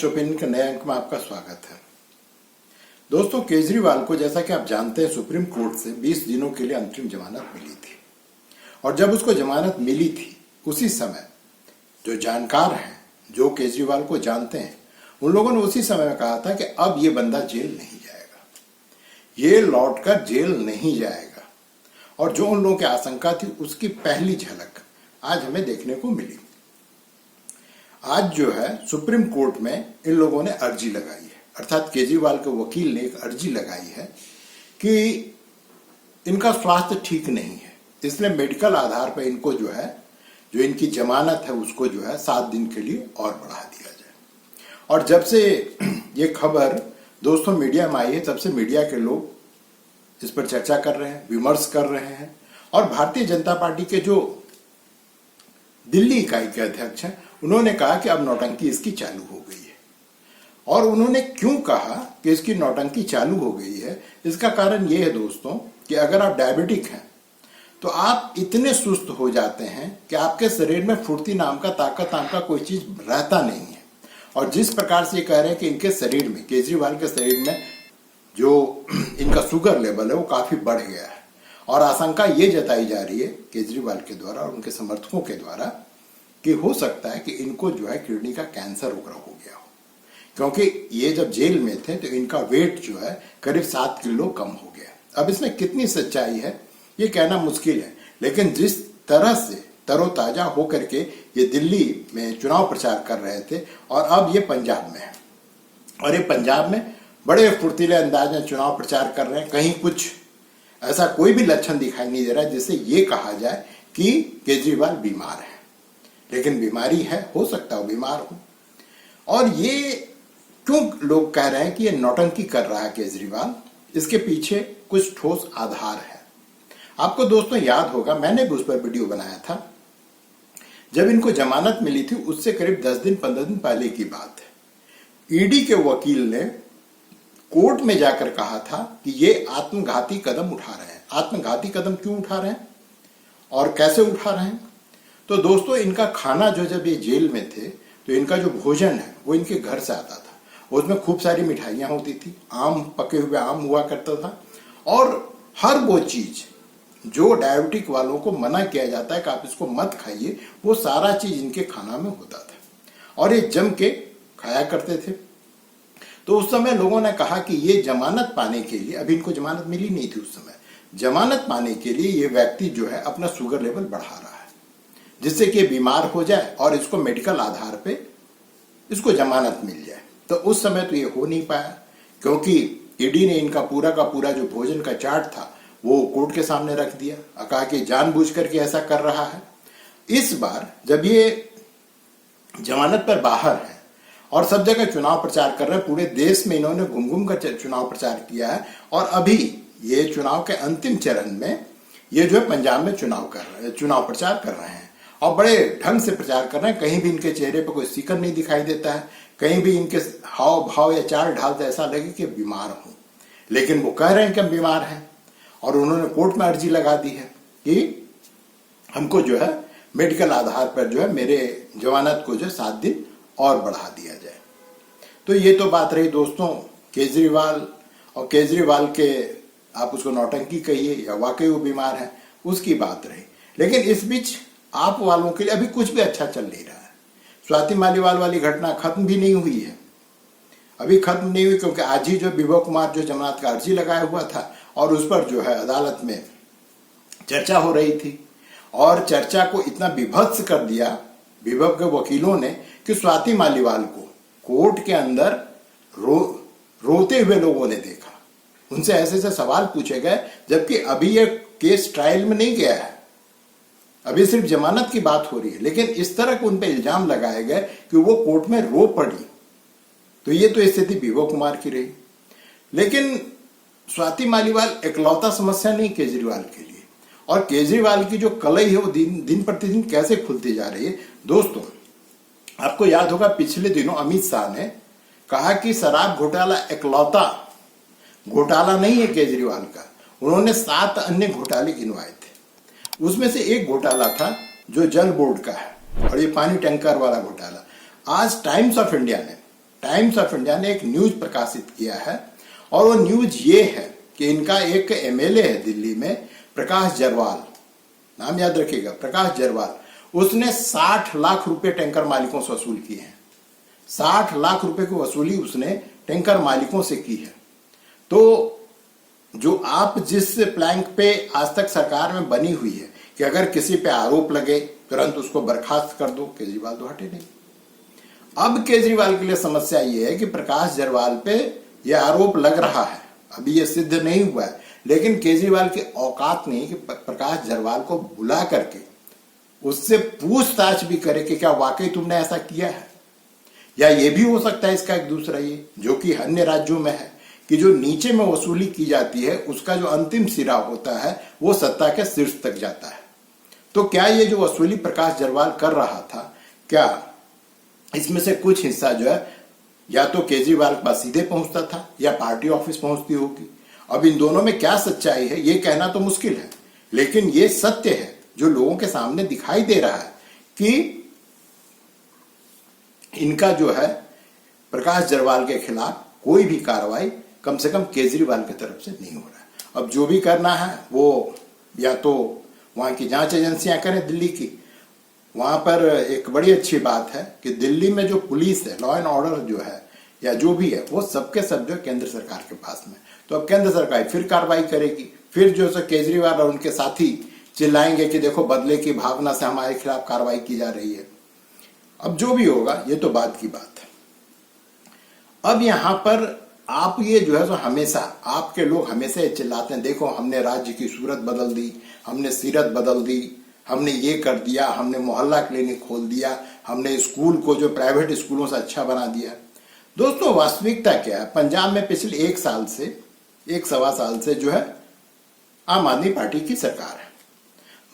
Opinion के नए अंक में आपका स्वागत है। दोस्तों, केजरीवाल को जैसा कि आप जानते हैं सुप्रीम कोर्ट से 20 दिनों के लिए अंतरिम जमानत मिली थी और जब उसको जमानत मिली थी उसी समय जो जानकार हैं, जो केजरीवाल को जानते हैं, उन लोगों ने उसी समय में कहा था कि अब ये बंदा जेल नहीं जाएगा, ये लौटकर जेल नहीं जाएगा। और जो उन लोगों की आशंका थी उसकी पहली झलक आज हमें देखने को मिली। आज जो है सुप्रीम कोर्ट में इन लोगों ने अर्जी लगाई है, अर्थात केजरीवाल के वकील ने एक अर्जी लगाई है कि इनका स्वास्थ्य ठीक नहीं है, इसलिए मेडिकल आधार पर इनको जो है, जो इनकी जमानत है उसको जो है 7 दिन के लिए और बढ़ा दिया जाए। और जब से ये खबर दोस्तों मीडिया में आई है तब से मीडिया के लोग इस पर चर्चा कर रहे हैं, विमर्श कर रहे हैं। और भारतीय जनता पार्टी के जो दिल्ली इकाई के अध्यक्ष हैं उन्होंने कहा कि अब नौटंकी इसकी चालू हो गई है। और उन्होंने क्यों कहा कि इसकी नौटंकी चालू हो गई है, इसका कारण यह है दोस्तों कि अगर आप डायबिटिक हैं तो आप इतने सुस्त हो जाते हैं कि आपके शरीर में फुर्ती नाम का, ताकत नाम का कोई चीज रहता नहीं है। और जिस प्रकार से ये कह रहे हैं कि इनके शरीर में, केजरीवाल के शरीर में जो इनका शुगर लेवल है वो काफी बढ़ गया है। और आशंका ये जताई जा रही है केजरीवाल के द्वारा और उनके समर्थकों के द्वारा कि हो सकता है कि इनको जो है किडनी का कैंसर वगैरह हो गया हो, क्योंकि ये जब जेल में थे तो इनका वेट जो है करीब 7 किलो कम हो गया। अब इसमें कितनी सच्चाई है ये कहना मुश्किल है, लेकिन जिस तरह से तरोताजा होकर के ये दिल्ली में चुनाव प्रचार कर रहे थे और अब ये पंजाब में है और ये पंजाब में बड़े फुर्तीले अंदाज में चुनाव प्रचार कर रहे हैं, कहीं कुछ ऐसा कोई भी लक्षण दिखाई नहीं दे रहा है जिससे ये कहा जाए कि केजरीवाल बीमार है। लेकिन बीमारी है, हो सकता है बीमार हो। और ये क्यों लोग कह रहे हैं कि ये नौटंकी कर रहा है केजरीवाल, इसके पीछे कुछ ठोस आधार है। आपको दोस्तों याद होगा, मैंने भी उस पर वीडियो बनाया था जब इनको जमानत मिली थी, उससे करीब 10 दिन 15 दिन पहले की बात है। ईडी के वकील ने कोर्ट में जाकर कहा था कि ये आत्मघाती कदम उठा रहे हैं। आत्मघाती कदम क्यों उठा रहे हैं और कैसे उठा रहे हैं? तो दोस्तों, इनका खाना जो, जब ये जेल में थे तो इनका जो भोजन है वो इनके घर से आता था। उसमें खूब सारी मिठाइयाँ होती थी, आम, पके हुए आम हुआ करता था और हर वो चीज जो डायबिटिक वालों को मना किया जाता है कि आप इसको मत खाइए, वो सारा चीज इनके खाना में होता था और ये जम के खाया करते थे। तो उस समय लोगों ने कहा कि ये जमानत पाने के लिए, अभी इनको जमानत मिली नहीं थी उस समय, जमानत पाने के लिए ये व्यक्ति जो है अपना शुगर लेवल बढ़ा रहा है जिससे कि बीमार हो जाए और इसको मेडिकल आधार पे इसको जमानत मिल जाए। तो उस समय तो ये हो नहीं पाया क्योंकि ईडी ने इनका पूरा का पूरा जो भोजन का चार्ट था वो कोर्ट के सामने रख दिया, कहा कि जानबूझ करके ऐसा कर रहा है। इस बार जब ये जमानत पर बाहर है और सब जगह चुनाव प्रचार कर रहे हैं, पूरे देश में इन्होंने घूम घूम कर चुनाव प्रचार किया है और अभी ये चुनाव के अंतिम चरण में ये जो है पंजाब में चुनाव प्रचार कर रहे हैं और बड़े ढंग से प्रचार कर रहे हैं। कहीं भी इनके चेहरे पर कोई सिकन नहीं दिखाई देता है, कहीं भी इनके हाव भाव या चाल ढाल से ऐसा लगे कि बीमार हो, लेकिन वो कह रहे हैं कि हम बीमार हैं। और उन्होंने कोर्ट में अर्जी लगा दी है कि हमको जो है मेडिकल आधार पर जो है मेरे जमानत को जो 7 दिन और बढ़ा दिया जाए। तो ये तो बात रही दोस्तों केजरीवाल, और केजरीवाल के आप उसको नौटंकी कहिए या वाकई वो बीमार है, उसकी बात रही। लेकिन इस बीच आप वालों के लिए अभी कुछ भी अच्छा चल नहीं रहा है। स्वाति मालीवाल वाली घटना खत्म भी नहीं हुई है, अभी खत्म नहीं हुई, क्योंकि आज ही जो विभव कुमार जो जमानत का अर्जी लगाया हुआ था और उस पर जो है अदालत में चर्चा हो रही थी और चर्चा को इतना विभत्स कर दिया विभव के वकीलों ने कि स्वाति मालीवाल को कोर्ट के अंदर रोते हुए लोगों ने देखा। उनसे ऐसे ऐसे सवाल पूछे गए जबकि अभी ये केस ट्रायल में नहीं गया है, अभी सिर्फ जमानत की बात हो रही है, लेकिन इस तरह के उन पर इल्जाम लगाए गए कि वो कोर्ट में रो पड़ी। तो ये तो स्थिति विभव कुमार की रही। लेकिन स्वाति मालीवाल इकलौता समस्या नहीं केजरीवाल के लिए, और केजरीवाल की जो कलई है वो दिन प्रतिदिन कैसे खुलती जा रही है। दोस्तों, आपको याद होगा पिछले दिनों अमित शाह ने कहा कि शराब घोटाला इकलौता घोटाला नहीं है केजरीवाल का, उन्होंने 7 अन्य घोटाले गिनवाए थे। उसमें से एक घोटाला था जो जल बोर्ड का है और ये पानी टैंकर वाला घोटाला। आज times of India times of India ने एक न्यूज प्रकाशित किया है, और वो न्यूज ये है कि इनका एक एमएलए है दिल्ली में, प्रकाश जरवाल, नाम याद रखिएगा, प्रकाश जरवाल, उसने 60 लाख रुपए टैंकर मालिकों से वसूल किए हैं। 60 लाख रुपए की वसूली उसने टैंकर मालिकों से की है। तो जो आप जिस प्लैंक पे आज तक सरकार में बनी हुई है कि अगर किसी पे आरोप लगे तुरंत उसको बर्खास्त कर दो, केजरीवाल तो हटे नहीं। अब केजरीवाल के लिए समस्या ये है कि प्रकाश जरवाल पे यह आरोप लग रहा है, अभी ये सिद्ध नहीं हुआ है, लेकिन केजरीवाल की औकात नहीं कि प्रकाश जरवाल को बुला करके उससे पूछताछ भी करे कि क्या वाकई तुमने ऐसा किया है। या ये भी हो सकता है इसका एक दूसरा ये, जो कि अन्य राज्यों में है, कि जो नीचे में वसूली की जाती है उसका जो अंतिम सिरा होता है वो सत्ता के शीर्ष तक जाता है। तो क्या ये जो वसूली प्रकाश जरवाल कर रहा था, क्या इसमें से कुछ हिस्सा जो है या तो केजरीवाल के पास सीधे पहुंचता था या पार्टी ऑफिस पहुंचती होगी। अब इन दोनों में क्या सच्चाई है ये कहना तो मुश्किल है, लेकिन ये सत्य है जो लोगों के सामने दिखाई दे रहा है कि इनका जो है प्रकाश जरवाल के खिलाफ कोई भी कार्रवाई कम से कम केजरीवाल की तरफ से नहीं हो रहा है। अब जो भी करना है वो या तो वहां की जांच एजेंसियां करें दिल्ली की। वहां पर एक बड़ी अच्छी बात है कि दिल्ली में जो पुलिस है, लॉ एंड ऑर्डर जो है या जो भी है, वो सबके सब जो केंद्र सरकार के पास में। तो अब केंद्र सरकार फिर कार्रवाई करेगी, फिर जो है केजरीवाल और उनके साथी चिल्लाएंगे कि देखो बदले की भावना से हमारे खिलाफ कार्रवाई की जा रही है। अब जो भी होगा ये तो बात की बात है। अब यहां पर आप ये जो है सो हमेशा आपके लोग हमेशा ये चिल्लाते हैं, देखो हमने राज्य की सूरत बदल दी, हमने सीरत बदल दी, हमने ये कर दिया, हमने मोहल्ला क्लिनिक खोल दिया, हमने स्कूल को जो प्राइवेट स्कूलों से अच्छा बना दिया। दोस्तों वास्तविकता क्या है, पंजाब में पिछले एक सवा साल से जो है आम आदमी पार्टी की सरकार है,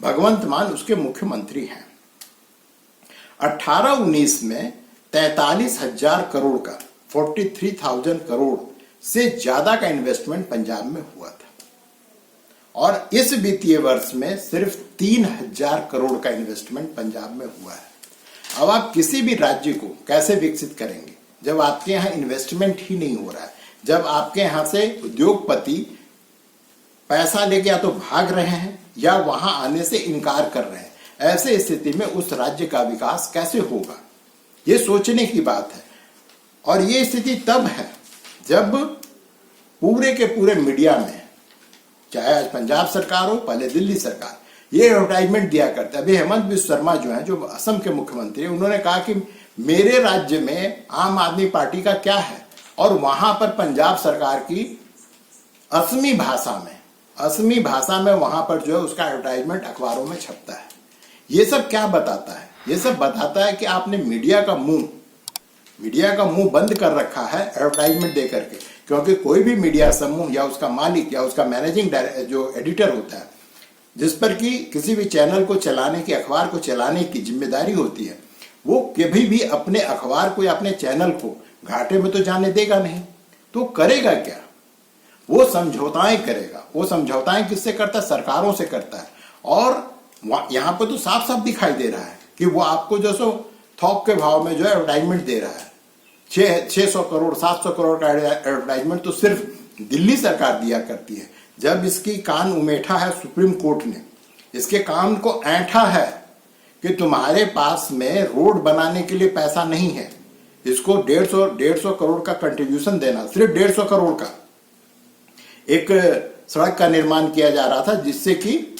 भगवंत मान उसके मुख्यमंत्री हैं। 18-19 में 43,000 करोड़ का 43,000 करोड़ से ज्यादा का इन्वेस्टमेंट पंजाब में हुआ था, और इस वित्तीय वर्ष में सिर्फ 3,000 करोड़ का इन्वेस्टमेंट पंजाब में हुआ है। अब आप किसी भी राज्य को कैसे विकसित करेंगे जब आपके यहाँ इन्वेस्टमेंट ही नहीं हो रहा है, जब आपके यहाँ से उद्योगपति पैसा लेके या तो भाग रहे हैं या वहां आने से इनकार कर रहे हैं। ऐसे स्थिति में उस राज्य का विकास कैसे होगा, ये सोचने की बात है। और ये स्थिति तब है जब पूरे के पूरे मीडिया में, चाहे आज पंजाब सरकार हो, पहले दिल्ली सरकार, ये एडवर्टाइजमेंट दिया करते। अभी हेमंत बिस्वा शर्मा जो है, जो असम के मुख्यमंत्री, उन्होंने कहा कि मेरे राज्य में आम आदमी पार्टी का क्या है, और वहां पर पंजाब सरकार की असमी भाषा में वहां पर जो है उसका एडवर्टाइजमेंट अखबारों में छपता है। ये सब क्या बताता है? ये सब बताता है कि आपने मीडिया का मुंह बंद कर रखा है एडवर्टाइजमेंट दे करके, क्योंकि कोई भी मीडिया समूह या उसका मालिक या उसका मैनेजिंग जो एडिटर होता है, जिस पर कि किसी भी चैनल को चलाने की, अखबार को चलाने की जिम्मेदारी होती है, वो कभी भी अपने अखबार को या अपने चैनल को घाटे में तो जाने देगा नहीं। तो करेगा क्या? वो समझौताएं करेगा। वो समझौताएं किससे करता है? सरकारों से करता है। और यहाँ पर तो साफ साफ दिखाई दे रहा है कि वो आपको जो सो थोक के भाव में जो है एडवर्टाइजमेंट दे रहा है। 600 करोड़ 700 करोड़ का एडवर्टाइजमेंट तो सिर्फ दिल्ली सरकार दिया करती है। जब इसकी कान उमेठा है सुप्रीम कोर्ट ने, इसके कान को ऐंठा है कि तुम्हारे पास में रोड बनाने के लिए पैसा नहीं है, इसको 150 करोड़ का कंट्रीब्यूशन देना, सिर्फ 150 करोड़ का एक सड़क का निर्माण किया जा रहा था, जिससे कि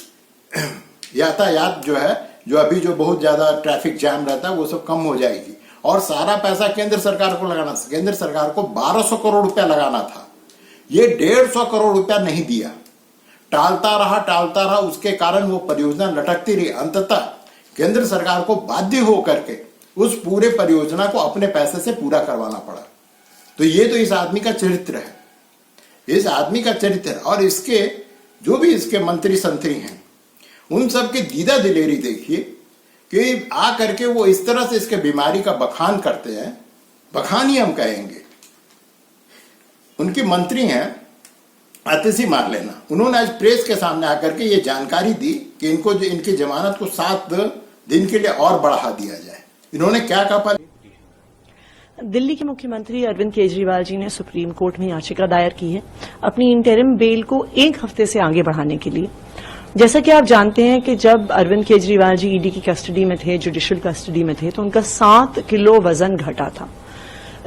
यातायात जो है, जो अभी जो बहुत ज्यादा ट्रैफिक जैम रहता है, वो सब कम हो जाएगी। और सारा पैसा केंद्र सरकार को लगाना, केंद्र सरकार को 1200 करोड़ रुपया लगाना था। ये 150 करोड़ रुपया नहीं दिया, टालता रहा। उसके कारण वो परियोजना लटकती रही। अंततः केंद्र सरकार को बाध्य होकर के उस पूरे परियोजना को अपने पैसे से पूरा करवाना पड़ा। तो ये तो इस आदमी का चरित्र है, इस आदमी का चरित्र। और इसके जो भी इसके मंत्री संतरी हैं, उन सब की दीदा दिलेरी देखिए कि आ करके वो इस तरह से इसके बीमारी का बखान करते हैं। बखान ही हम कहेंगे। उनकी मंत्री हैं आतिशी मारलेना, उन्होंने आज प्रेस के सामने आकर के ये जानकारी दी कि इनको जो इनकी जमानत को 7 दिन के लिए और बढ़ा दिया जाए। इन्होंने क्या कहा? दिल्ली के मुख्यमंत्री अरविंद केजरीवाल जी ने सुप्रीम कोर्ट में याचिका दायर की है अपनी इंटरिम बेल को 1 हफ्ते से आगे बढ़ाने के लिए। जैसा कि आप जानते हैं कि जब अरविंद केजरीवाल जी ईडी की कस्टडी में थे, जुडिशियल कस्टडी में थे, तो उनका 7 किलो वजन घटा था।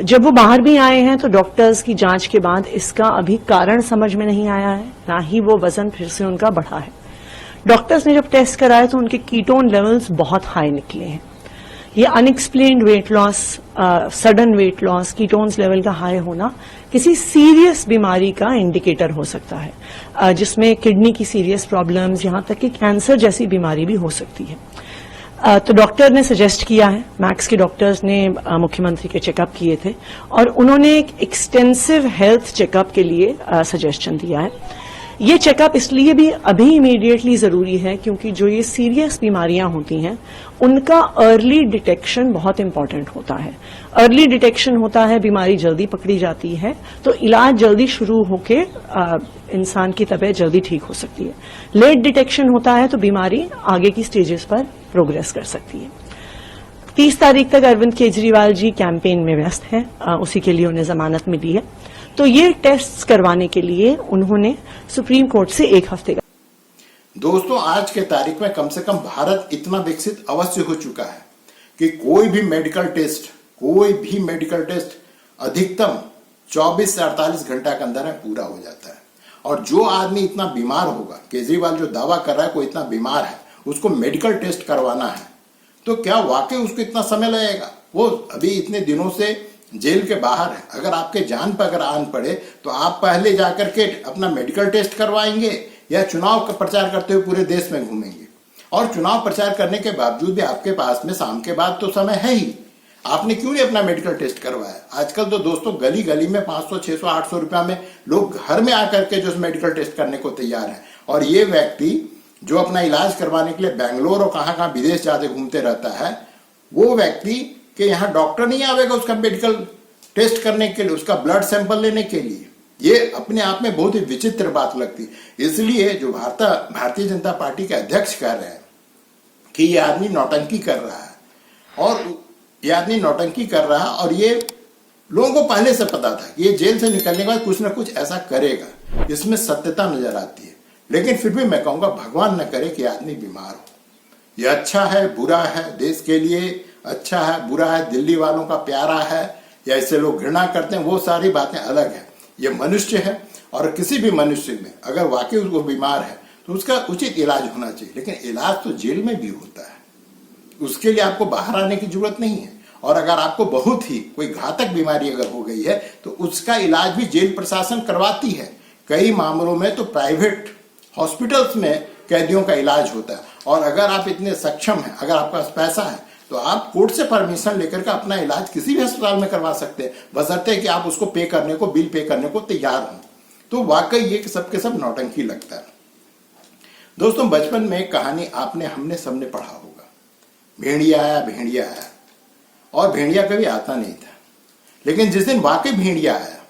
जब वो बाहर भी आए हैं तो डॉक्टर्स की जांच के बाद इसका अभी कारण समझ में नहीं आया है, ना ही वो वजन फिर से उनका बढ़ा है। डॉक्टर्स ने जब टेस्ट कराए तो उनके कीटोन लेवल्स बहुत हाई निकले हैं। ये unexplained weight loss, sudden weight loss, ketones level का हाई होना किसी सीरियस बीमारी का इंडिकेटर हो सकता है, जिसमें किडनी की सीरियस प्रॉब्लम्स, यहां तक कि कैंसर जैसी बीमारी भी हो सकती है। तो डॉक्टर ने सजेस्ट किया है, मैक्स के डॉक्टर्स ने मुख्यमंत्री के चेकअप किए थे और उन्होंने एक एक्सटेंसिव हेल्थ चेकअप के लिए सजेशन दिया है। ये चेकअप इसलिए भी अभी इमीडिएटली जरूरी है क्योंकि जो ये सीरियस बीमारियां होती हैं उनका अर्ली डिटेक्शन बहुत इंपॉर्टेंट होता है। अर्ली डिटेक्शन होता है, बीमारी जल्दी पकड़ी जाती है तो इलाज जल्दी शुरू होके इंसान की तबीयत जल्दी ठीक हो सकती है। लेट डिटेक्शन होता है तो बीमारी आगे की स्टेजेस पर प्रोग्रेस कर सकती है। 30 तारीख तक अरविंद केजरीवाल जी कैंपेन में व्यस्त हैं, उसी के लिए उन्हें जमानत मिली है। तो ये टेस्ट्स करवाने के लिए उन्होंने सुप्रीम कोर्ट से 1 हफ्ते का। दोस्तों, आज के तारीख में कम से कम भारत इतना विकसित अवश्य हो चुका है कि कोई भी मेडिकल टेस्ट अधिकतम 24 से 48 घंटा के अंदर में पूरा हो जाता है। और जो आदमी इतना बीमार होगा, केजरीवाल जो दावा कर रहा है कोई इतना बीमार है, उसको मेडिकल टेस्ट करवाना है, तो क्या वाकई उसको इतना समय लगेगा? वो अभी इतने दिनों से जेल के बाहर है। अगर आपके जान पर अगर आन पड़े तो आप पहले जाकर के अपना मेडिकल टेस्ट करवाएंगे या चुनाव का प्रचार करते हुए पूरे देश में घूमेंगे? और चुनाव प्रचार करने के बावजूद भी आपके पास में शाम के बाद तो समय है ही, आपने क्यों नहीं अपना मेडिकल टेस्ट करवाया? आजकल तो दोस्तों गली गली में 500, 600, 800 रुपया में लोग घर में आकर के जो मेडिकल टेस्ट करने को तैयार है। और ये व्यक्ति जो अपना इलाज करवाने के लिए बेंगलोर और कहाँ विदेश जाते घूमते रहता है, वो व्यक्ति कि यहाँ डॉक्टर नहीं आवेगा उसका मेडिकल टेस्ट करने के लिए, उसका ब्लड सैंपल लेने के लिए। ये अपने आप में बहुत ही विचित्र बात लगती। इसलिए जो भारतीय जनता पार्टी के अध्यक्ष कह रहे हैं कि ये आदमी नौटंकी कर रहा है, और ये लोगों को पहले से पता था कि ये जेल से निकलने के बाद कुछ ना कुछ ऐसा करेगा। इसमें सत्यता नजर आती है। लेकिन फिर भी मैं कहूंगा भगवान न करे कि आदमी बीमार हो। ये अच्छा है, बुरा है, देश के लिए अच्छा है, बुरा है, दिल्ली वालों का प्यारा है, या ऐसे लोग घृणा करते हैं, वो सारी बातें अलग है। ये मनुष्य है और किसी भी मनुष्य में अगर वाकई उसको बीमार है तो उसका उचित इलाज होना चाहिए। लेकिन इलाज तो जेल में भी होता है, उसके लिए आपको बाहर आने की जरूरत नहीं है। और अगर आपको बहुत ही कोई घातक बीमारी अगर हो गई है तो उसका इलाज भी जेल प्रशासन करवाती है। कई मामलों में तो प्राइवेट हॉस्पिटल्स में कैदियों का इलाज होता है। और अगर आप इतने सक्षम हैं, अगर आपके पास पैसा है, तो आप कोर्ट से परमिशन लेकर के अपना इलाज किसी भी अस्पताल में करवा सकते हैं, बशर्ते कि आप उसको पे करने को, बिल पे करने को तैयार हों। तो वाकई ये सब के सब नौटंकी लगता है। दोस्तों, बचपन में एक कहानी हमने सबने पढ़ा होगा, भेड़िया आया, और भेड़िया कभी आता नहीं था। लेकिन जिस दिन वाकई भेड़िया आया,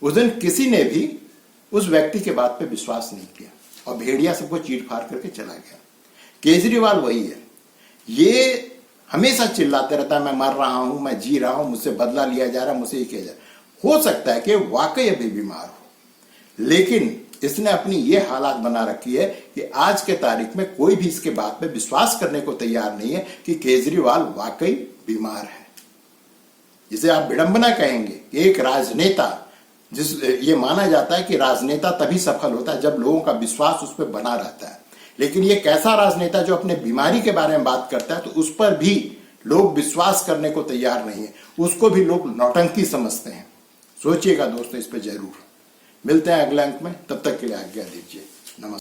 उस दिन किसी ने भी उस व्यक्ति के बात पे विश्वास नहीं किया और भेड़िया सबको चीर फाड़ करके चला गया। केजरीवाल वही है, ये हमेशा चिल्लाते रहता है मैं मर रहा हूं, मैं जी रहा हूं, मुझसे बदला लिया जा रहा है, मुझसे ये किया जा रहा है। हो सकता है कि वाकई अभी बीमार हो, लेकिन इसने अपनी ये हालात बना रखी है कि आज के तारीख में कोई भी इसके बात पे विश्वास करने को तैयार नहीं है कि केजरीवाल वाकई बीमार है। जिसे आप विडंबना कहेंगे कि एक राजनेता, ये माना जाता है कि राजनेता तभी सफल होता है जब लोगों का विश्वास उस पर बना रहता है। लेकिन ये कैसा राजनेता जो अपने बीमारी के बारे में बात करता है तो उस पर भी लोग विश्वास करने को तैयार नहीं है, उसको भी लोग नौटंकी समझते हैं। सोचिएगा दोस्तों इस पर जरूर। मिलते हैं अगले अंक में, तब तक के लिए आज्ञा दीजिए।